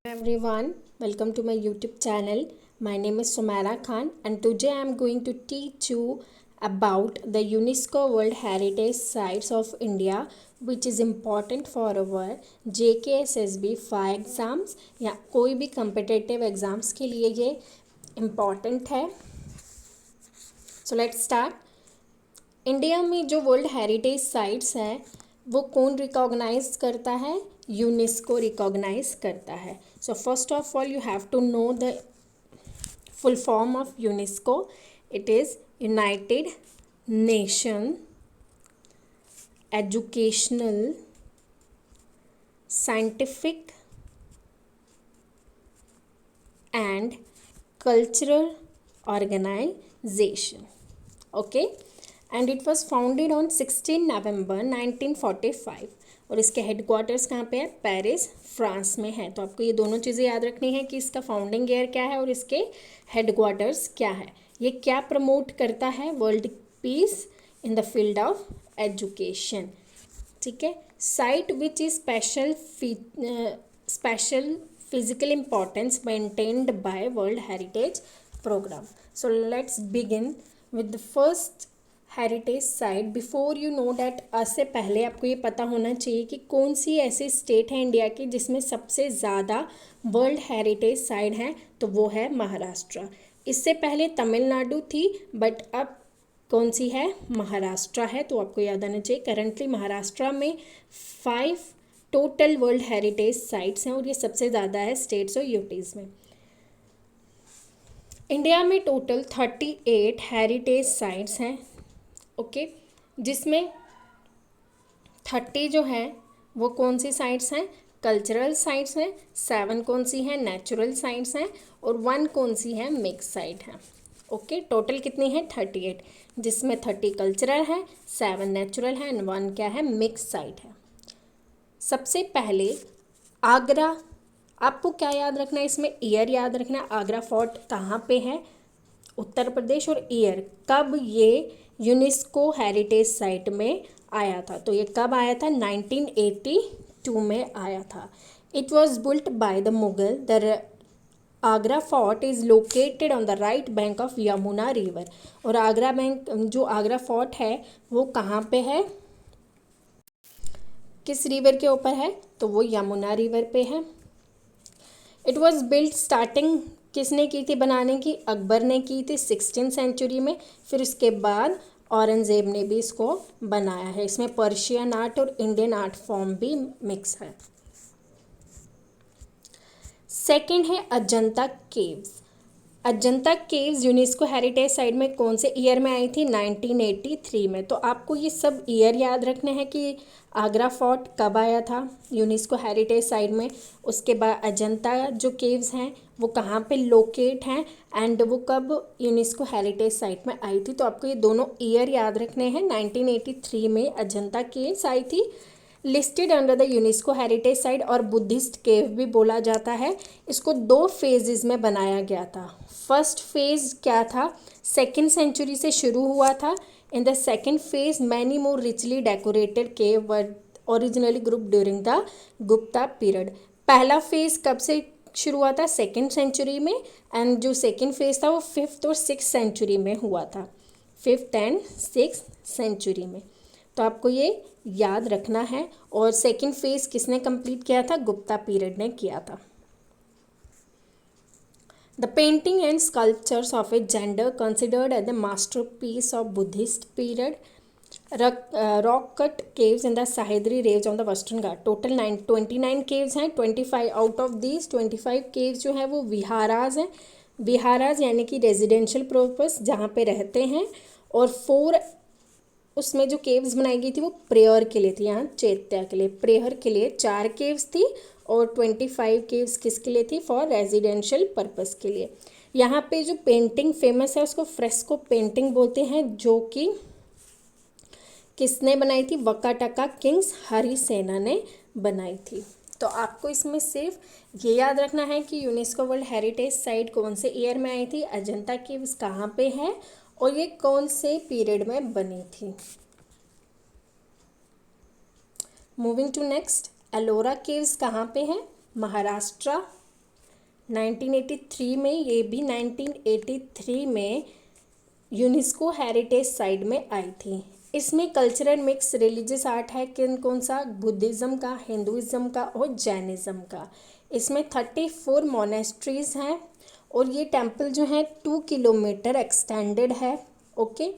Everyone, welcome to my YouTube channel. My name is Sumaira Khan and today I am going to teach you about the UNESCO World Heritage Sites of India, which is important for our JKSSB 5 exams या कोई भी competitive exams के लिए ये important है. So let's start. India में जो world heritage sites हैं वो कौन रिकॉग्नाइज करता है? यूनेस्को रिकॉग्नाइज करता है. So first of all you have to know the full form of UNESCO. It is United Nation Educational Scientific and Cultural Organisation. Okay, and it was founded on 16 November 1945 और इसके headquarters कहाँ पे है? Paris, France में है. तो आपको ये दोनों चीज़ें याद रखनी है कि इसका फाउंडिंग ईयर क्या है और इसके हेडक्वार्टर्स क्या है. ये क्या प्रमोट करता है? World peace in the field of education. ठीक है. Site which is special physical importance maintained by world heritage programme. So let's begin with the first heritage site. Before you know that, से पहले आपको ये पता होना चाहिए कि कौन सी ऐसी स्टेट है इंडिया की जिसमें सबसे ज़्यादा वर्ल्ड हेरिटेज साइट हैं. तो वो है महाराष्ट्र. इससे पहले तमिलनाडु थी बट अब कौन सी है? महाराष्ट्र है. तो आपको याद आना चाहिए करंटली महाराष्ट्र में 5 टोटल वर्ल्ड हेरिटेज साइट्स हैं और ये सबसे ज़्यादा है स्टेट्स और यूटीज़ में. इंडिया में टोटल 38 हेरिटेज साइट्स हैं. ओके, जिसमें 30 जो है वो कौन सी साइट्स हैं? कल्चरल साइट्स हैं. 7 कौन सी हैं? नेचुरल साइट्स हैं. और 1 कौन सी है? मिक्स साइट है. ओके, टोटल कितनी है? 38, जिसमें 30 कल्चरल है, 7 नेचुरल है एंड 1 क्या है? मिक्स साइट है. सबसे पहले आगरा. आपको क्या याद रखना है इसमें? ईयर याद रखना है. आगरा फोर्ट कहाँ पे है? उत्तर प्रदेश. और ईयर कब ये यूनेस्को हेरिटेज साइट में आया था? तो ये कब आया था? 1982 में आया था. It was built by the Mughal. The Agra fort is located on the right bank of Yamuna river. और जो आगरा फोर्ट है वो कहाँ पे है? किस रिवर के ऊपर है? तो वो यमुना रिवर पे है. इट वॉज बिल्ट स्टार्टिंग किसने की थी बनाने की? अकबर ने की थी 16th सेंचुरी में. फिर उसके बाद औरंगज़ेब ने भी इसको बनाया है. इसमें पर्शियन आर्ट और इंडियन आर्ट फॉर्म भी मिक्स है. सेकंड है Ajanta caves. Ajanta caves UNESCO heritage site में कौन से ईयर में आई थी? 1983 में. तो आपको ये सब ईयर याद रखने हैं कि आगरा फोर्ट कब आया था यूनेस्को हेरिटेज साइट में. उसके बाद अजंता जो केव्स हैं वो कहाँ पे लोकेट हैं एंड वो कब यूनेस्को हेरिटेज साइट में आई थी. तो आपको ये दोनों ईयर याद रखने हैं. 1983 में अजंता केव्स आई थी. Listed under the UNESCO heritage site और बुद्धिस्ट केव भी बोला जाता है. इसको 2 फेजेस में बनाया गया था. फर्स्ट फेज क्या था? 2nd सेंचुरी से शुरू हुआ था. In the second phase many more richly decorated cave were originally group during the Gupta period. पहला फेज कब से शुरू हुआ था? 2nd सेंचुरी में. एंड जो सेकेंड फेज था वो 5th और 6th सेंचुरी में हुआ था. 5th एंड 6th सेंचुरी में. तो आपको ये याद रखना है. और सेकेंड फेज किसने कंप्लीट किया था? गुप्ता पीरियड ने किया था. The painting and sculptures of Ajanta considered as the masterpiece of Buddhist period. Rock cut caves in the Sahyadri range on the western Ghat. Total 29 caves हैं. 25 आउट ऑफ दीज 25 केव्स जो है वो विहाराज हैं. विहाराज यानी कि रेजिडेंशियल पर्पस, जहाँ पे रहते हैं. और 4 उसमें जो केव्स बनाई गई थी वो प्रेयर के लिए थी. यहाँ चैत्य के लिए, प्रेयर के लिए 4 केव्स थी. और 25 केव्स किसके लिए थी? फॉर रेजिडेंशियल पर्पस के लिए. यहाँ पे जो पेंटिंग फेमस है उसको फ्रेस्को पेंटिंग बोलते हैं, जो कि किसने बनाई थी? वकाटका किंग्स हरिसेना ने बनाई थी. तो आपको इसमें सिर्फ ये याद रखना है कि यूनेस्को वर्ल्ड हेरिटेज साइट कौन से ईयर में आई थी, अजंता केव्स कहाँ पे है और ये कौन से पीरियड में बनी थी. Moving to next, Ellora caves कहाँ पे है? महाराष्ट्र. 1983 में, ये भी 1983 में यूनेस्को हेरिटेज साइट में आई थी। इसमें कल्चरल मिक्स रिलीजियस आर्ट है, कौन सा, बुद्धिज़्म का, हिंदुज़्म का और जैनिज़्म का। इसमें 34 मोनेस्ट्रीज हैं और ये टेम्पल जो है 2 किलोमीटर एक्सटेंडेड है। ओके,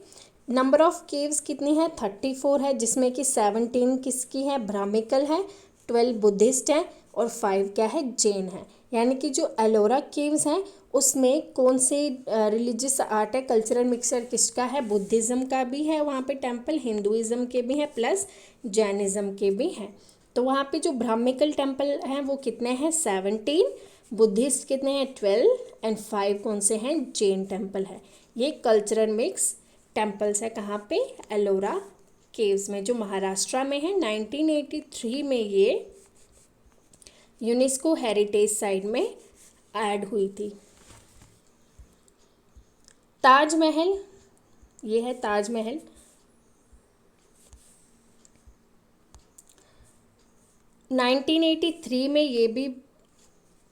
नंबर ऑफ केव्स कितनी है, 34 है, जिसमें कि 17 किसकी है, ब्राह्मिकल है, 12 बुद्धिस्ट हैं और 5 क्या है, जैन है। यानी कि जो एलोरा केव्स हैं उसमें कौन से रिलीजियस आर्ट है, कल्चरल मिक्सचर किसका है, बुद्धिज़्म का भी है वहाँ पे टेम्पल, हिंदुइज़्म के भी हैं प्लस जैनिज़्म के भी हैं। तो वहाँ पे जो ब्राह्मिकल टेम्पल हैं वो कितने हैं, 17, बुद्धिस्ट कितने हैं, 12 एंड 5 कौन से हैं, जैन टेम्पल है। ये कल्चरल मिक्स टेम्पल्स है कहाँ पे, एलोरा केव्स में, जो महाराष्ट्र में है। 1983 में ये यूनेस्को हेरिटेज साइट में ऐड हुई थी। ताजमहल, ये है ताजमहल। नाइनटीन 1983 में ये भी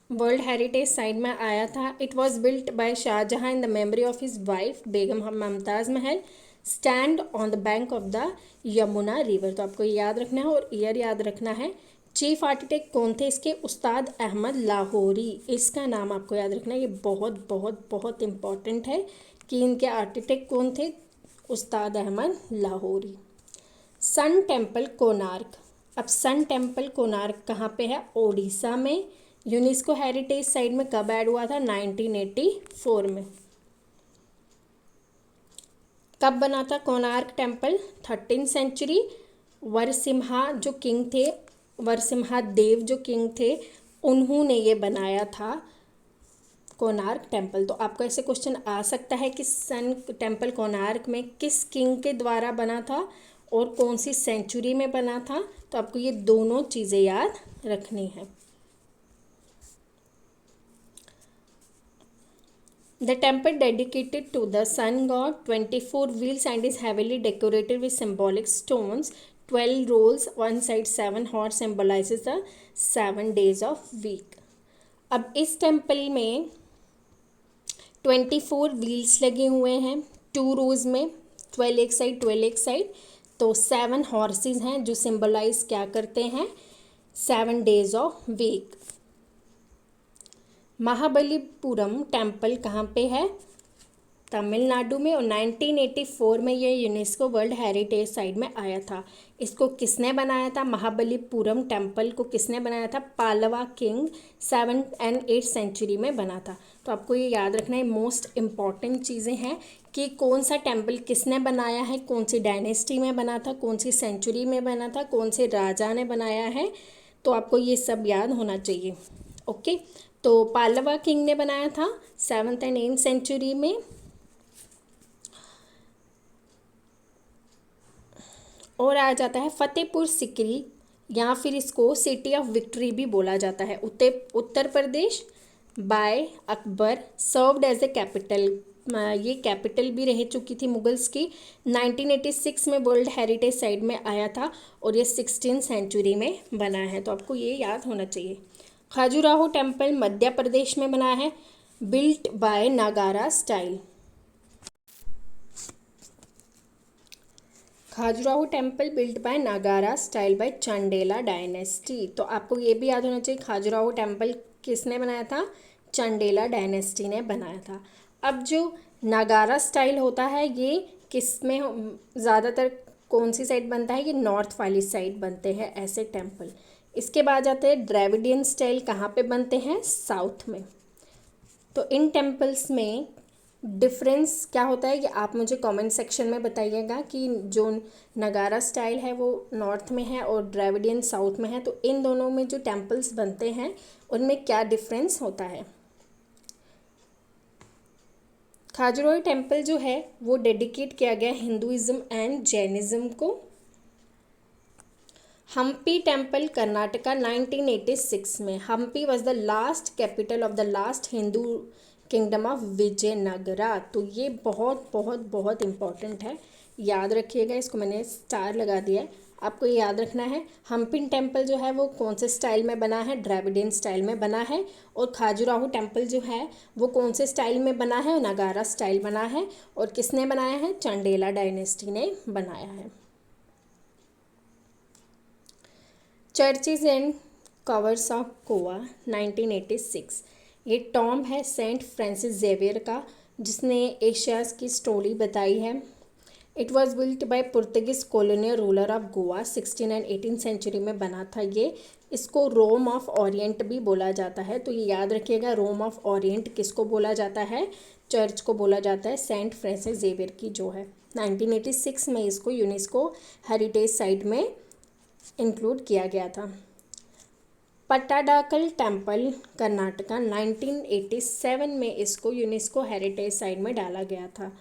वर्ल्ड हेरिटेज साइट में आया था। It was built by Shahjahan in the memory of his wife Begum Mumtaz Mahal, stand on the bank of the Yamuna river. तो आपको याद रखना है और ईयर याद रखना है। चीफ आर्किटेक्ट कौन थे इसके, उस्ताद अहमद लाहौरी, इसका नाम आपको याद रखना है। ये बहुत बहुत बहुत इम्पॉर्टेंट है कि इनके आर्किटेक्ट कौन थे, उस्ताद अहमद लाहौरी। सन टेम्पल कोणार्क, अब सन टेम्पल कोणार्क कहाँ पे है, ओडिशा में। यूनेस्को हेरिटेज साइट में कब ऐड हुआ था, 1984 में। कब बना था कोणार्क टेम्पल, 13th सेंचुरी। वरसिम्हा जो किंग थे, वरसिम्हा देव जो किंग थे, उन्होंने ये बनाया था कोणार्क टेम्पल। तो आपको ऐसे क्वेश्चन आ सकता है कि सन टेम्पल कोणार्क में किस किंग के द्वारा बना था और कौन सी सेंचुरी में बना था। तो आपको ये दोनों चीज़ें याद रखनी है। The temple dedicated to the sun god, 24 wheels and is heavily decorated with symbolic stones. 12 rolls, one side 7 horse symbolizes the 7 days of week. अब इस टेम्पल में 24 व्हील्स लगे हुए हैं 2 रोज़ में, 12 एक साइड 12 एक साइड। तो 7 हॉर्सेस हैं जो सिंबलाइज क्या करते हैं, 7 days of week. Mahabalipuram temple कहाँ पे है, तमिलनाडु में। और 1984 में ये यूनेस्को वर्ल्ड हेरिटेज साइट में आया था। इसको किसने बनाया था, महाबलीपुरम टेम्पल को किसने बनाया था, पालवा king 7th and 8th century में बना था। तो आपको ये याद रखना है, मोस्ट इम्पॉर्टेंट चीज़ें हैं कि कौन सा टेम्पल किसने बनाया है, कौन सी डायनेस्टी में बना था, कौन सी सेंचुरी में बना था, कौन से राजा ने बनाया है। तो आपको ये सब याद होना चाहिए। ओके, तो पालवा किंग ने बनाया था 7th and 8th सेंचुरी में। और आ जाता है फतेहपुर सिकरी, या फिर इसको सिटी ऑफ विक्ट्री भी बोला जाता है। Uttar Pradesh by Akbar, served as a capital. ये कैपिटल भी रह चुकी थी मुगल्स की। 1986 में वर्ल्ड हेरिटेज साइट में आया था और ये 16th सेंचुरी में बना है। तो आपको ये याद होना चाहिए। खजुराहो टेम्पल मध्य प्रदेश में बना है, बिल्ट बाय नागारा style. Khajuraho temple built by नागारा स्टाइल बाय चंडेला डायनेस्टी। तो आपको ये भी याद होना चाहिए, खजुराहो टेम्पल किसने बनाया था, चंडेला डायनेस्टी ने बनाया था। अब जो नागारा स्टाइल होता है ये किस में ज़्यादातर कौन सी साइड बनता है, ये नॉर्थ वाली साइड बनते हैं ऐसे टेम्पल। इसके बाद आते हैं द्रविडियन स्टाइल, कहाँ पे बनते हैं, साउथ में। तो इन टेम्पल्स में डिफरेंस क्या होता है, ये आप मुझे कमेंट सेक्शन में बताइएगा कि जो नगारा स्टाइल है वो नॉर्थ में है और द्रविडियन साउथ में है। तो इन दोनों में जो टेम्पल्स बनते हैं उनमें क्या डिफरेंस होता है। खजुराहो टेम्पल जो है वो डेडिकेट किया गया हिंदुइज्म एंड जैनिज्म को। हम्पी टेम्पल कर्नाटका 1986 में। Hampi was the last capital of the last Hindu kingdom of Vijayanagara. तो ये बहुत बहुत बहुत इम्पॉर्टेंट है, याद रखिएगा, इसको मैंने स्टार लगा दिया है। आपको ये याद रखना है। हम्पिन टेम्पल जो है वो कौन से स्टाइल में बना है, द्रविडियन स्टाइल में बना है। और खाजुराहो टेम्पल जो है वो कौन से स्टाइल में बना है, नगारा स्टाइल बना है। और किसने बनाया है, चंडेला डायनेस्टी ने बनाया है। Churches and covers of Goa 1986, ये टॉम्ब है सेंट फ्रांसिस जेवियर का, जिसने एशियाज़ की स्टोरी बताई है। It was built by Portuguese colonial ruler of Goa, 16 and 18 century में बना था ये। इसको रोम ऑफ ओरिएंट भी बोला जाता है, तो ये याद रखिएगा, रोम ऑफ ओरिएंट किसको बोला जाता है, चर्च को बोला जाता है सेंट फ्रांसिस जेवियर की जो है। 1986 में इसको यूनेस्को हेरिटेज साइट में इंक्लूड किया गया था। पट्टाडाकल टेम्पल कर्नाटका, 1987 में इसको यूनेस्को हेरिटेज साइट में डाला गया था।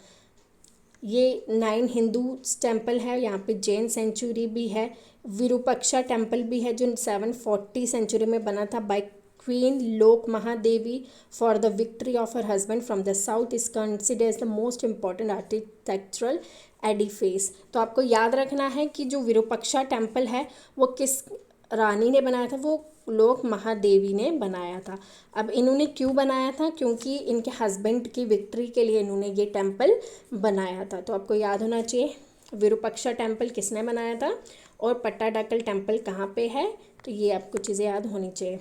ये 9 हिंदू टेम्पल है, यहाँ पे जैन सेंचुरी भी है। विरूपक्षा टेम्पल भी है जो 740 सेंचुरी में बना था by queen Lok Mahadevi for the victory of her husband from the south, is considered as the most important architectural edifice. तो आपको याद रखना है कि जो विरूपक्षा टेम्पल है वो किस रानी ने बनाया था, वो लोक महादेवी ने बनाया था। अब इन्होंने क्यों बनाया था, क्योंकि इनके हस्बैंड की विक्ट्री के लिए इन्होंने ये टेम्पल बनाया था। तो आपको याद होना चाहिए विरूपक्षा टेम्पल किसने बनाया था और पट्टाडाकल टेम्पल कहाँ पे है, तो ये आपको चीज़ें याद होनी चाहिए।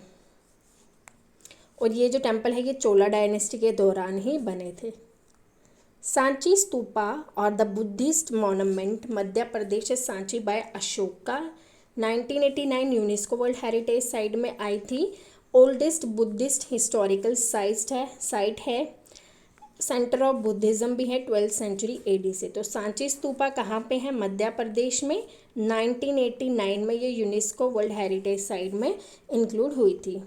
और ये जो टेम्पल है ये चोला डायनेस्टी के दौरान ही बने थे। सांची स्तूपा और the Buddhist monument, Madhya Pradesh से Sanchi by Ashoka, 1989 UNESCO world heritage site में आई थी। ओल्डेस्ट बुद्धिस्ट हिस्टोरिकल साइट है, सेंटर ऑफ बुद्धिज़्म भी है 12th सेंचुरी एडी से। तो सांची स्तूपा कहाँ पे है, मध्य प्रदेश में। 1989 में ये यूनेस्को वर्ल्ड हेरिटेज साइट में इंक्लूड हुई थी।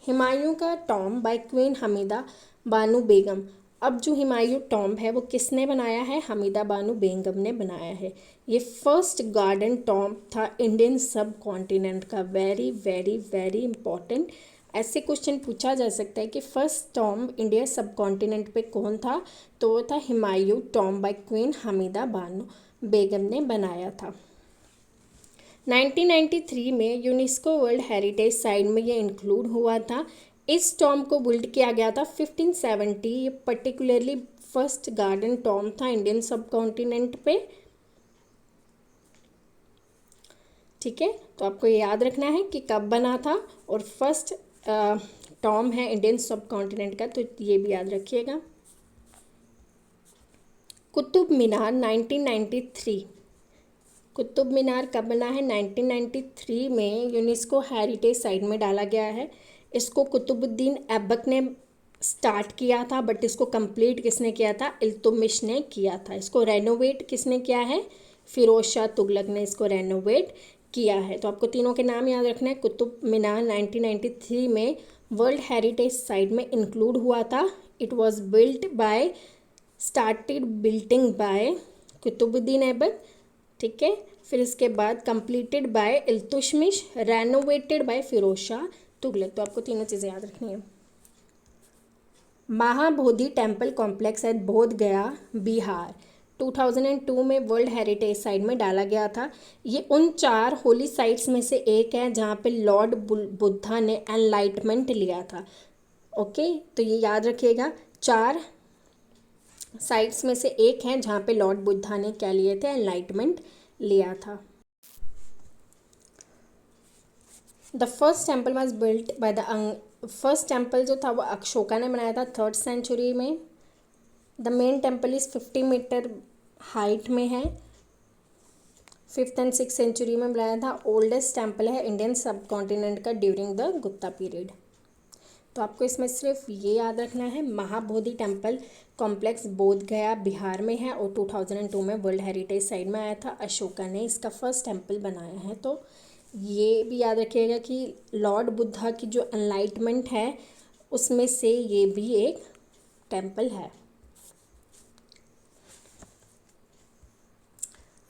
हुमायूं का tomb by queen Hamida Bano Begum, अब जो हुमायूं टॉम्ब है वो किसने बनाया है, हमीदा बानो बेगम ने बनाया है। ये फर्स्ट गार्डन टॉम्ब था इंडियन सब कॉन्टिनेंट का। वेरी वेरी वेरी इंपॉर्टेंट, ऐसे क्वेश्चन पूछा जा सकता है कि first tomb India subcontinent पे कौन था, तो वो था Humayun tomb by queen Hamida Bano Begum ने बनाया था। 1993 में यूनेस्को वर्ल्ड हेरिटेज साइट में ये इंक्लूड हुआ था। इस टॉम्ब को बिल्ड किया गया था 1570। ये पर्टिकुलरली फर्स्ट गार्डन टॉम्ब था इंडियन सब कॉन्टिनेंट पे। ठीक है, तो आपको ये याद रखना है कि कब बना था और फर्स्ट टॉम्ब है इंडियन सब कॉन्टिनेंट का, तो ये भी याद रखिएगा। कुतुब मीनार 1993, कुतुब मीनार कब बना है, 1993 में यूनेस्को हेरिटेज साइट में डाला गया है। इसको कुतुबुद्दीन ऐबक ने स्टार्ट किया था, बट इसको कंप्लीट किसने किया था, इल्तुतमिश ने किया था। इसको रेनोवेट किसने किया है, फिरोज शाह तुगलक ने इसको रेनोवेट किया है। तो आपको तीनों के नाम याद रखना है। कुतुब मीनार 1993 में वर्ल्ड हेरिटेज साइट में इंक्लूड हुआ था। It was started building by Qutubuddin Aibak, ठीक है। फिर इसके बाद completed by Iltutmish, renovated by Firoz Shah Tughlaq. तो आपको तीनों चीज़ें याद रखनी है। महाबोधि टेम्पल कॉम्प्लेक्स एट बोध गया बिहार, 2002 में वर्ल्ड हेरिटेज साइट में डाला गया था। ये उन 4 होली साइट्स में से एक है जहाँ पे लॉर्ड बुद्धा ने एनलाइटमेंट लिया था। ओके, तो ये याद रखिएगा, 4 साइट्स में से एक है जहाँ पे लॉर्ड बुद्धा ने क्या लिए थे, एनलाइटमेंट लिया था। The first temple was built by the first temple जो था वो अशोका ने बनाया था 3rd सेंचुरी में। The main temple is 50 metre height में है, 5th एंड 6th सेंचुरी में बनाया था। ओल्डेस्ट टेम्पल है इंडियन सब कॉन्टिनेंट का ड्यूरिंग द गुप्ता पीरियड। तो आपको इसमें सिर्फ ये याद रखना है, महाबोधि टेम्पल कॉम्प्लेक्स बोध गया बिहार में है और 2002 में वर्ल्ड हेरिटेज साइट में आया था। अशोका ने इसका फर्स्ट टेम्पल बनाया है। तो ये भी याद रखिएगा कि लॉर्ड बुद्धा की जो एनलाइटमेंट है उसमें से ये भी एक टेम्पल है।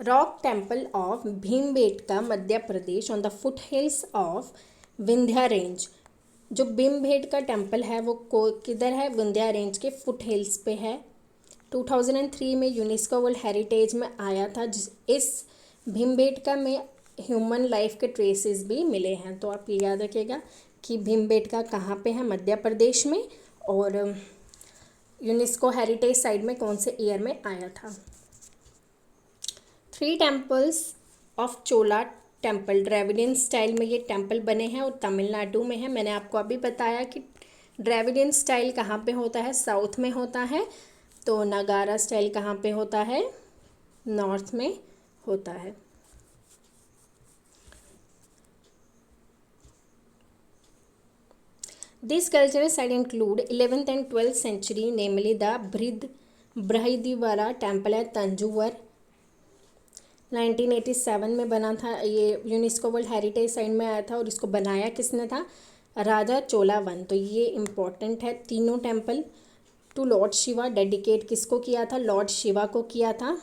Rock temple of Bhimbetka Madhya Pradesh on the foot hills of Vindhya range, जो भीमबेटका टेम्पल है वो किधर है, विंध्या रेंज के फुट हिल्स पे है। 2003 में यूनेस्को वर्ल्ड हेरिटेज में आया था। इस भीमबेटका में ह्यूमन लाइफ के ट्रेसेस भी मिले हैं। तो आप ये याद रखिएगा कि भीमबेटका कहाँ पे है, मध्य प्रदेश में, और यूनेस्को हेरिटेज साइट में कौन से ईयर में आया था। 3 temples of Chola temple Dravidian style में ये टेम्पल बने हैं और तमिलनाडु में है। मैंने आपको अभी बताया कि द्रविडियन स्टाइल कहाँ पे होता है, साउथ में होता है, तो नगारा स्टाइल कहाँ पे होता है, नॉर्थ में होता है। These cultural sites include 11th and 12th century, namely the Brihadeeswara temple at Tanjore, 1987 में बना था। ये यूनेस्को वर्ल्ड हेरिटेज साइट में आया था और इसको बनाया किसने था, राजा चोला वन। तो ये इम्पोर्टेंट है। तीनों temple to lord Shiva, dedicate किसको किया था, लॉर्ड शिवा को किया था।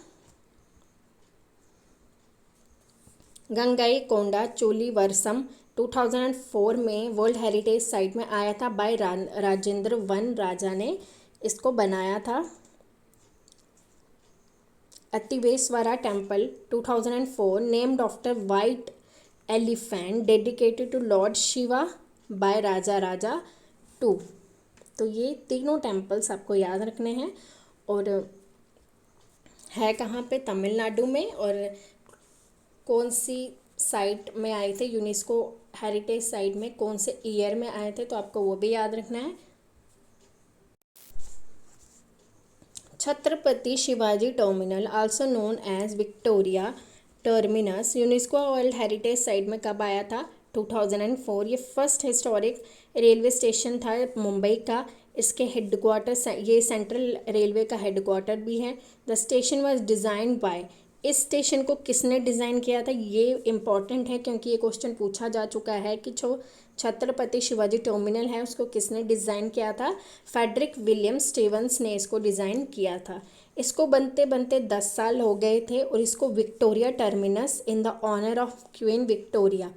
गंगाई कोंडा चोली वर्सम 2004 में वर्ल्ड हेरिटेज साइट में आया था बाय राजेंद्र वन राजा ने इसको बनाया था। Airavatesvara temple 2004 named after white elephant dedicated to lord Shiva by Raja 2। तो ये तीनों टेम्पल्स आपको याद रखने हैं और है कहाँ पे, तमिलनाडु में, और कौन सी साइट में आए थे, यूनेस्को हेरिटेज साइट में कौन से ईयर में आए थे, तो आपको वो भी याद रखना है। Chhatrapati Shivaji terminal also known as Victoria Terminus UNESCO world heritage site में कब आया था, 2004। ये फर्स्ट हिस्टोरिक रेलवे स्टेशन था मुंबई का। इसके हेडक्वार्टर, ये सेंट्रल रेलवे का हेडक्वार्टर भी है। The station was designed by, इस स्टेशन को किसने डिज़ाइन किया था, ये इम्पॉर्टेंट है क्योंकि ये क्वेश्चन पूछा जा चुका है कि जो छत्रपति शिवाजी टर्मिनल है उसको किसने डिज़ाइन किया था, फ्रेडरिक विलियम स्टीवंस ने इसको डिज़ाइन किया था। इसको बनते बनते 10 साल हो गए थे और इसको Victoria Terminus in the honour of queen Victoria,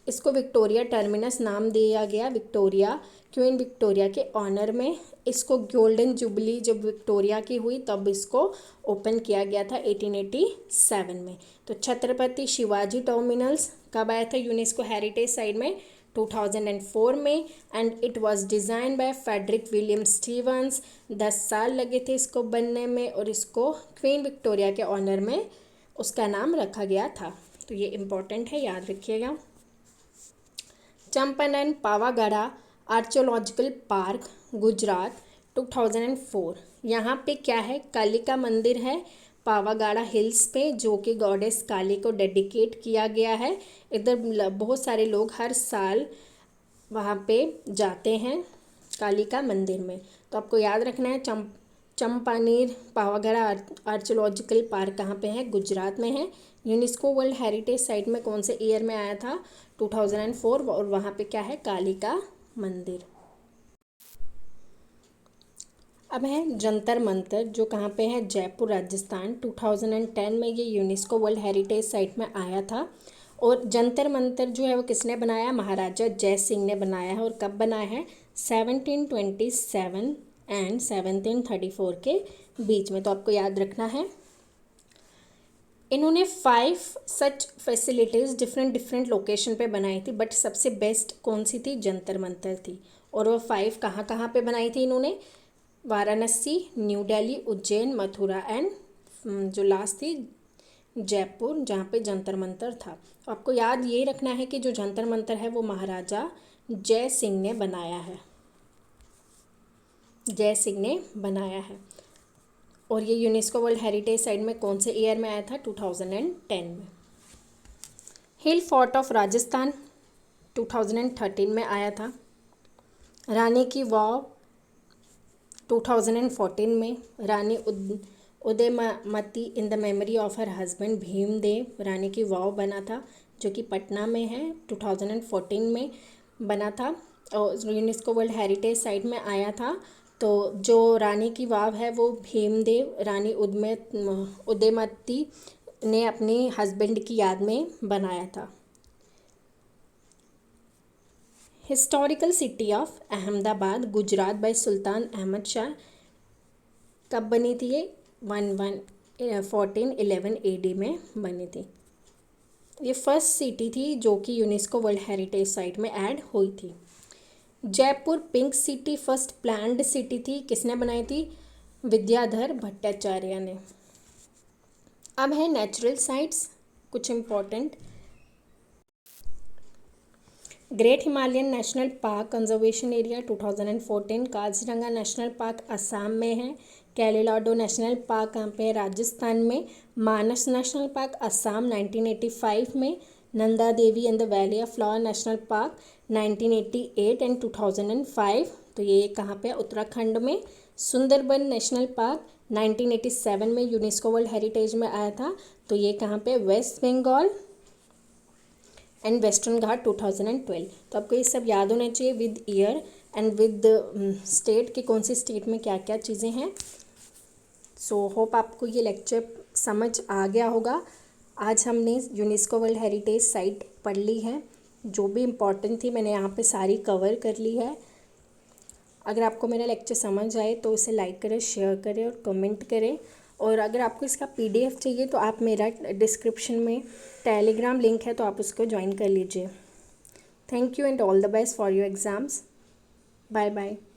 इसको विक्टोरिया टर्मिनस नाम दिया गया, विक्टोरिया, क्वीन विक्टोरिया के ऑनर में। इसको गोल्डन जुबली जब विक्टोरिया की हुई तब इसको ओपन किया गया था 1887 में। तो छत्रपति शिवाजी टर्मिनल्स कब आया था यूनेस्को हेरिटेज साइट में, 2004 में, and it was design by Frederick William Stevens. 10 साल लगे थे इसको बनने में और इसको क्वीन विक्टोरिया के ऑनर में उसका नाम रखा गया था। तो ये इम्पोर्टेंट है, याद रखिएगा। चंपानेर पावागढ़ आर्कियोलॉजिकल पार्क गुजरात 2004, यहाँ पे क्या है, काली का मंदिर है पावागढ़ हिल्स पे, जो कि गॉडेस काली को डेडिकेट किया गया है। इधर बहुत सारे लोग हर साल वहाँ पे जाते हैं काली का मंदिर में। तो आपको याद रखना है चंपानेर पावागढ़ आर्कियोलॉजिकल पार्क कहाँ पे है, गुजरात में है। यूनेस्को वर्ल्ड हेरिटेज साइट में कौन से ईयर में आया था, 2004, और वहाँ पे क्या है, काली का मंदिर। अब है जंतर मंतर, जो कहाँ पे है, जयपुर राजस्थान। 2010 में ये यूनेस्को वर्ल्ड हेरिटेज साइट में आया था। और जंतर मंतर जो है वो किसने बनाया, महाराजा जय सिंह ने बनाया है। और कब बनाया है, 1727 एंड 1734 के बीच में। तो आपको याद रखना है। इन्होंने 5 सच फैसिलिटीज़ डिफरेंट लोकेशन पे बनाई थी, बट सबसे बेस्ट कौन सी थी, जंतर मंतर थी। और वो 5 कहाँ पे बनाई थी इन्होंने, वाराणसी, न्यू दिल्ली, उज्जैन, मथुरा एंड जो लास्ट थी जयपुर, जहाँ पे जंतर मंतर था। तो आपको याद ये रखना है कि जो जंतर मंतर है वो महाराजा जय सिंह ने बनाया है, जय सिंह ने बनाया है। और ये यूनेस्को वर्ल्ड हेरिटेज साइट में कौन से ईयर में आया था, 2010 में। हिल फोर्ट ऑफ राजस्थान 2013 में आया था। रानी की वाव 2014 में। Rani Udayamati in the memory of her husband Bhimdev, Rani की वाव बना था जो कि पटना में है, 2014 में बना था और यूनेस्को वर्ल्ड हेरिटेज साइट में आया था। तो जो रानी की वाव है वो भीमदेव, रानी उदयमती ने अपनी हस्बैंड की याद में बनाया था। Historical city of Ahmedabad Gujarat by Sultan Ahmed Shah, कब बनी थी ये, 1411 AD में बनी थी। ये फर्स्ट सिटी थी जो कि यूनेस्को वर्ल्ड हेरिटेज साइट में ऐड हुई थी। Jaipur pink city first planned city थी, किसने बनाई थी? विद्याधर भट्टाचार्य ने। अब है नेचुरल साइट्स, कुछ important. Great Himalayan national park conservation area 2014, Kaziranga national park Assam में है। कैलिलाडो नेशनल पार्क कहाँ पे है? राजस्थान में। मानस नेशनल पार्क असम 1985 में। Nanda Devi and the valley of flower national park 1988 and 2005, तो ये कहाँ पे है? उत्तराखंड में। सुंदरबन नेशनल पार्क 1987 में यूनेस्को वर्ल्ड हेरिटेज में आया था, तो ये कहाँ पे? वेस्ट बंगाल। एंड वेस्टर्न घाट 2012। तो आपको ये सब याद होना चाहिए with year and with state कि कौन सी स्टेट में क्या क्या चीज़ें हैं। सो होप आपको ये लेक्चर समझ आ गया होगा। आज हमने यूनेस्को वर्ल्ड हेरिटेज साइट पढ़ ली है, जो भी इम्पोर्टेंट थी मैंने यहाँ पे सारी कवर कर ली है। अगर आपको मेरा लेक्चर समझ आए तो इसे लाइक करें, शेयर करें और कमेंट करें। और अगर आपको इसका PDF चाहिए तो आप मेरा डिस्क्रिप्शन में टेलीग्राम लिंक है, तो आप उसको ज्वाइन कर लीजिए। Thank you and all the best for your exams. Bye bye.